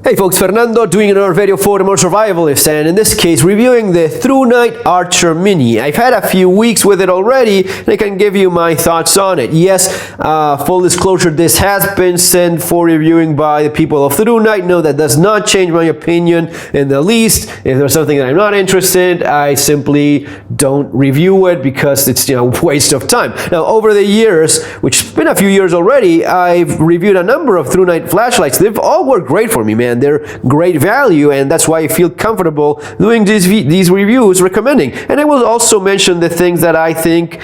Hey folks, Fernando doing another video for the more survivalists, and in this case reviewing the Thrunite Archer Mini. I've had a few weeks with it already and I can give you my thoughts on it. Yes, full disclosure, this has been sent for reviewing by the people of Thrunite. No, that does not change my opinion in the least. If there's something that I'm not interested in, I simply don't review it because it's a waste of time. Now over the years, which has been a few years already, I've reviewed a number of Thrunite flashlights. They've all worked great for me, man. They're great value, and that's why I feel comfortable doing these reviews, recommending. And I will also mention the things that I think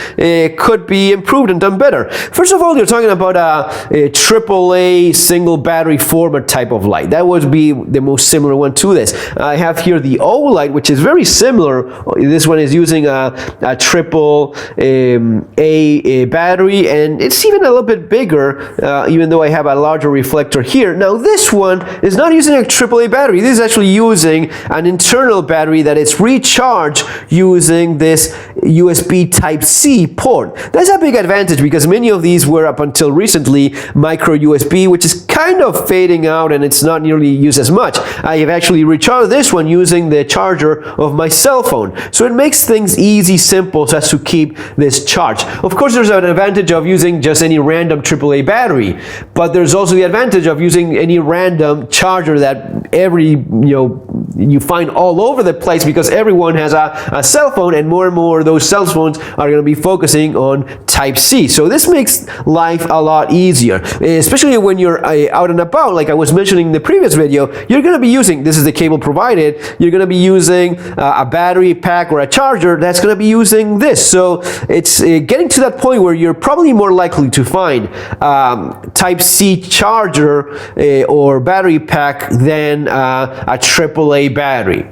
could be improved and done better. First of all, you're talking about a AAA single battery format type of light. That would be the most similar one to this. I have here the O light, which is very similar. This one is using a triple A battery, and it's even a little bit bigger, even though I have a larger reflector here. Now this one is not using a AAA battery. This is actually using an internal battery that is recharged using this USB Type-C port. That's a big advantage because many of these were up until recently micro USB, which is kind of fading out and it's not nearly used as much. I have actually recharged this one using the charger of my cell phone. So it makes things easy, simple, so as to keep this charged. Of course, there's an advantage of using just any random AAA battery, but there's also the advantage of using any random charger that you find all over the place because everyone has a cell phone, and more those cell phones are going to be focusing on Type-C. So this makes life a lot easier, especially when you're out and about. Like I was mentioning in the previous video, you're going to be using, this is the cable provided, you're going to be using a battery pack or a charger that's going to be using this. So it's getting to that point where you're probably more likely to find Type-C charger or battery pack than a AAA battery.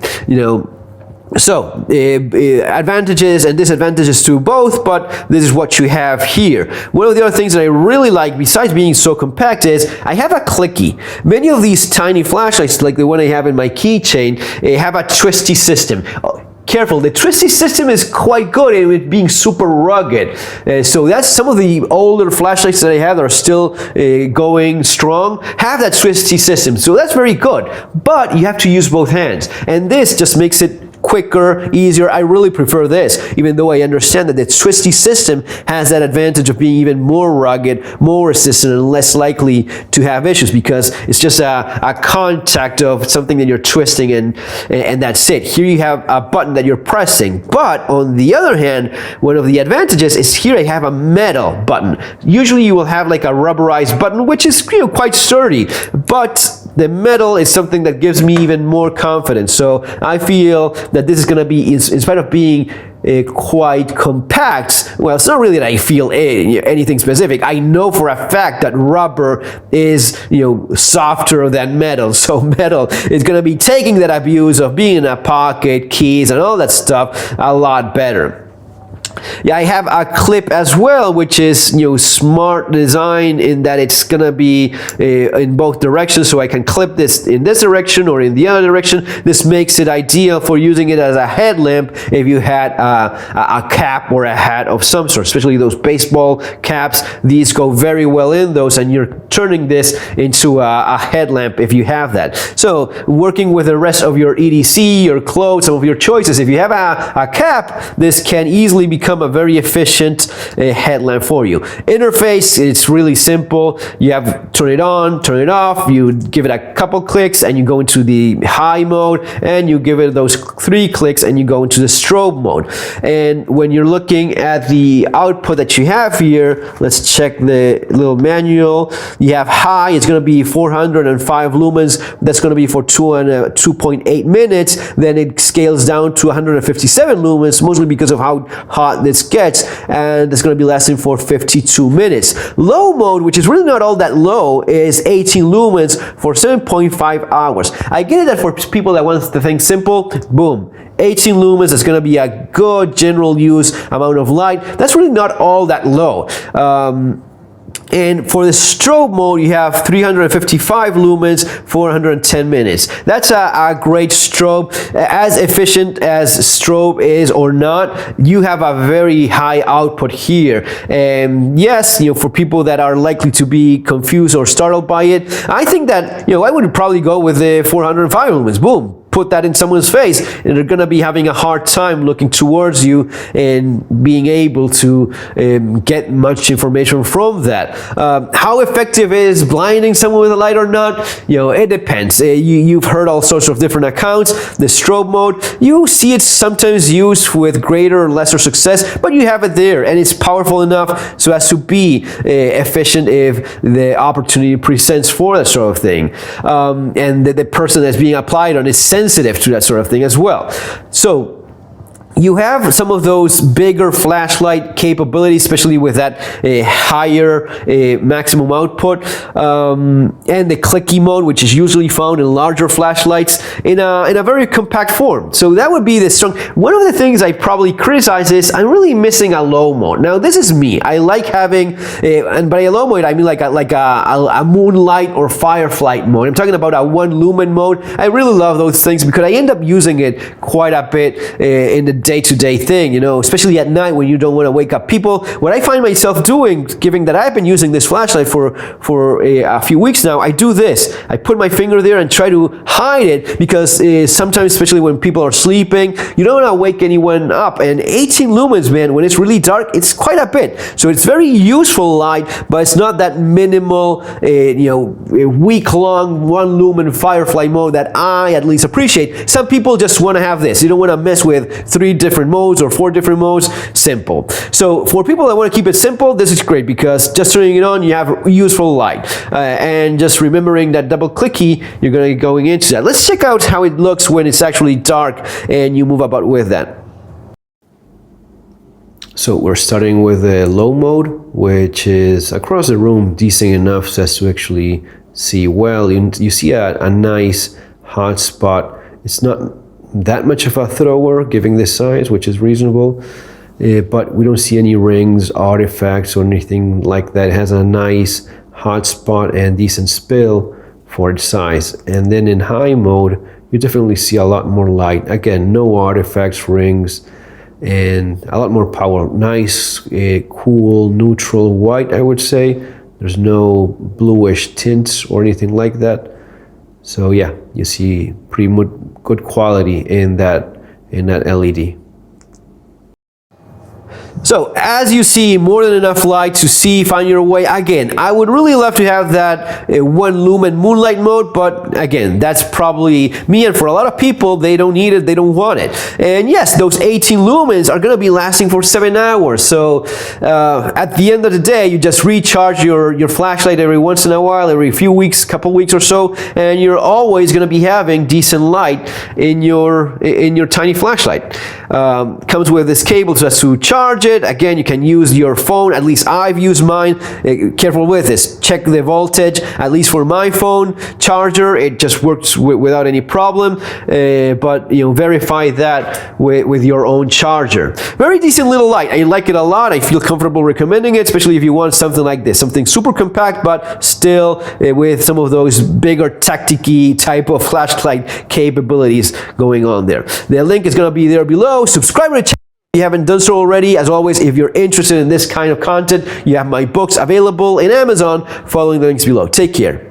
So advantages and disadvantages to both, but this is what you have here. One of the other things that I really like, besides being so compact, is I have a clicky. Many of these tiny flashlights, like the one I have in my keychain, have a twisty system. Careful, the twisty system is quite good in it being super rugged. So that's some of the older flashlights that I have that are still going strong, have that twisty system. So that's very good, but you have to use both hands. And this just makes it quicker, easier. I really prefer this, even though I understand that the twisty system has that advantage of being even more rugged, more resistant, and less likely to have issues because it's just a contact of something that you're twisting, and that's it. Here you have a button that you're pressing, but on the other hand, one of the advantages is here I have a metal button. Usually you will have like a rubberized button, which is quite sturdy, but the metal is something that gives me even more confidence. So I feel that this is going to be, in spite of being quite compact, well, it's not really that I feel anything specific. I know for a fact that rubber is softer than metal, so metal is going to be taking that abuse of being in a pocket, keys, and all that stuff a lot better. Yeah, I have a clip as well, which is smart design in that it's gonna be in both directions, so I can clip this in this direction or in the other direction. This makes it ideal for using it as a headlamp if you had a cap or a hat of some sort, especially those baseball caps. These go very well in those, and you're turning this into a headlamp if you have that. So working with the rest of your EDC, your clothes, some of your choices, if you have a cap, this can easily become a very efficient headlamp for you. Interface, it's really simple. You have turn it on, turn it off, you give it a couple clicks and you go into the high mode, and you give it those 3 clicks and you go into the strobe mode. And when you're looking at the output that you have here, let's check the little manual. You have high, it's going to be 405 lumens. That's going to be for 2.8 minutes. Then it scales down to 157 lumens, mostly because of how hot this gets, and it's going to be lasting for 52 minutes. Low mode, which is really not all that low, is 18 lumens for 7.5 hours. I get it that for people that want the thing simple, boom, 18 lumens is going to be a good general use amount of light. That's really not all that low. And for the strobe mode, you have 355 lumens, 410 minutes. That's a great strobe. As efficient as strobe is or not, you have a very high output here. And yes, for people that are likely to be confused or startled by it, I think that, I would probably go with the 405 lumens. Boom. Put that in someone's face, and they're going to be having a hard time looking towards you and being able to get much information from that. How effective is blinding someone with a light or not? It depends. You've heard all sorts of different accounts. The strobe mode, you see it sometimes used with greater or lesser success, but you have it there, and it's powerful enough so as to be efficient if the opportunity presents for that sort of thing. And the person that's being applied on is sensitive to that sort of thing as well. So you have some of those bigger flashlight capabilities, especially with that higher maximum output, and the clicky mode, which is usually found in larger flashlights in a very compact form. So that would be the strong. One of the things I probably criticize is I'm really missing a low mode. Now this is me. I like having, and by a low mode I mean like a moonlight or firefly mode. I'm talking about a 1 lumen mode. I really love those things because I end up using it quite a bit in the day-to-day thing, especially at night when you don't want to wake up people. What I find myself doing, given that I've been using this flashlight for a few weeks now, I do this. I put my finger there and try to hide it because sometimes, especially when people are sleeping, you don't want to wake anyone up. And 18 lumens, man, when it's really dark, it's quite a bit. So it's very useful light, but it's not that minimal, week-long 1 lumen firefly mode that I at least appreciate. Some people just want to have this. You don't want to mess with 3 different modes or 4 different modes. Simple. So for people that want to keep it simple, this is great because just turning it on, you have useful light. And just remembering that double clicky, you're going to be going into that. Let's check out how it looks when it's actually dark and you move about with that. So we're starting with the low mode, which is across the room decent enough so as to actually see well. You see a nice hot spot. It's not that much of a thrower given this size, which is reasonable, but we don't see any rings, artifacts, or anything like that. It has a nice hot spot and decent spill for its size. And then in high mode, you definitely see a lot more light. Again, no artifacts, rings, and a lot more power. Nice, cool, neutral white, I would say. There's no bluish tints or anything like that. So yeah, you see pretty good quality in that LED. So as you see, more than enough light to see, find your way. Again, I would really love to have that 1 lumen moonlight mode, but again, that's probably me, and for a lot of people, they don't need it, they don't want it. And yes, those 18 lumens are going to be lasting for 7 hours. So at the end of the day, you just recharge your flashlight every once in a while, every few weeks, couple weeks or so, and you're always going to be having decent light in your tiny flashlight. Comes with this cable just to charge it. Again, you can use your phone. At least I've used mine. Careful with this. Check the voltage. At least for my phone charger, it just works without any problem. But verify that with your own charger. Very decent little light. I like it a lot. I feel comfortable recommending it, especially if you want something like this, something super compact, but still with some of those bigger tactic-y type of flashlight capabilities going on there. The link is going to be there below. Subscribe to the channel if you haven't done so already. As always, if you're interested in this kind of content, you have my books available in Amazon, following the links below. Take care.